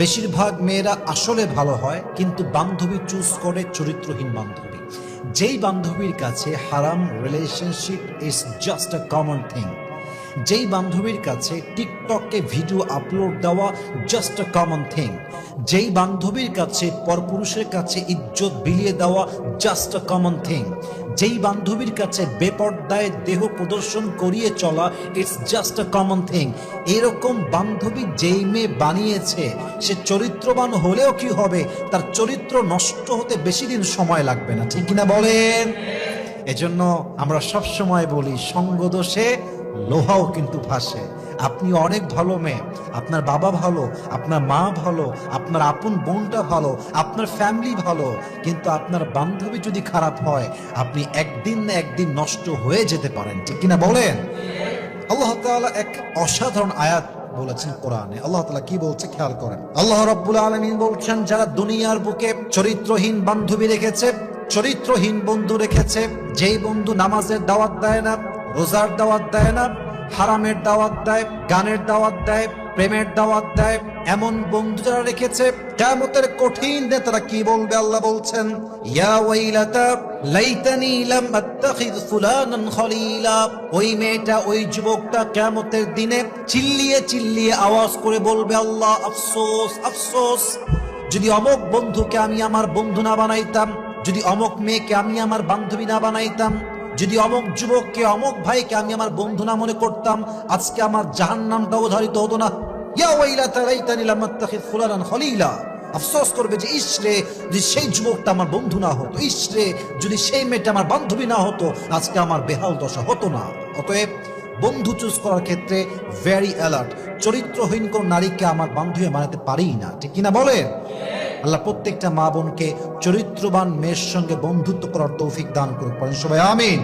বেশিরভাগ মেয়েরা আসলে ভালো হয়, কিন্তু বান্ধবী চুজ করে চরিত্রহীন বান্ধবী। যেই বান্ধবীর কাছে হারাম relationship is just a common thing, যেই বান্ধবীর কাছে টিকটকে ভিডিও আপলোড দেওয়া জাস্ট আ কমন থিং, যেই বান্ধবীর কাছে পরপুরুষের কাছে ইজ্জত বিলিয়ে দেওয়া জাস্ট আ কমন থিং, যেই বান্ধবীর কাছে বেপর্দায় দেহ প্রদর্শন করিয়ে চলা it's just a common thing. এরকম বান্ধবী যেই মেয়ে বানিয়েছে, সে চরিত্রবান হলেও কি হবে, তার চরিত্র নষ্ট হতে বেশি দিন সময় লাগবে না, ঠিক কিনা বলেন? এজন্য আমরা সব সময় বলি, সঙ্গদোষে লোহাও কিন্তু ভাসে। আপনি অনেক ভালো মেয়ে, আপনার বাবা ভালো, আপনার মা ভালো, আপনার আপন বোনটা ভালো, আপনার ফ্যামিলি ভালো, কিন্তু আপনার বান্ধবী যদি খারাপ হয়, আপনি একদিন না একদিন নষ্ট হয়ে যেতে পারেন, ঠিক কিনা বলেন? আল্লাহ তাআলা এক অসাধারণ আয়াত বলেছেন কোরআনে। আল্লাহ তাআলা কি বলছে খেয়াল করেন। আল্লাহ রাব্বুল আলামিন বলছেন, যারা দুনিয়ার বুকে চরিত্রহীন বান্ধবী রেখেছে, চরিত্রহীন বন্ধু রেখেছে, যেই বন্ধু নামাজের দাওয়াত দেয় না, রোজার দাওয়াত দেয় না, হারামের দাওয়াত দেয়, গানের দাওয়াত দেয়, প্রেমের দাওয়াত দেয়, এমন বন্ধু যারা রেখেছে, কিয়ামতের কঠিন দিনে তারা কি বলবে? আল্লাহ বলছেন, ইয়া ওয়াইলাতা লাইতানি লাম আত্তাখিয ফুলানান খলিলা। ওই মেয়েটা, ওই যুবকটা কিয়ামতের দিনে চিল্লিয়ে চিল্লিয়ে আওয়াজ করে বলবে, আল্লাহ আফসোস আফসোস, যদি অমুক বন্ধুকে আমি আমার বন্ধু না বানাইতাম, যদি অমুক মেয়েকে আমি আমার বান্ধবী না বানাইতাম, যদি অমুক যুবককে, অমুক ভাইকে আমি আমার বন্ধু না মনে করতাম, আজকে আমার জাহান্নামটা অবধারিত হতো না। ইয়া ওয়াইলাতা লাইতানি লাম আত্তাখিয ফুলানান খলিলা। আফসোস করবে যে, ইসরে, যদি সেই যুবকটা আমার বন্ধু না হতো, ইসরে, যদি সেই মেয়েটা আমার বান্ধবী না হতো, আজকে আমার বেহাল দশা হতো না। অতএব বন্ধু চুজ করার ক্ষেত্রে ভেরি অ্যালার্ট। চরিত্রহীন কোন নারীকে আমার বান্ধবী বানাতে পারি না, ঠিক কিনা বলেন? আল্লাহ প্রত্যেকটা মা বোনকে চরিত্রবান মেয়ের সঙ্গে বন্ধুত্ব করার তৌফিক দান করুক, পড়েন সবাই আমিন।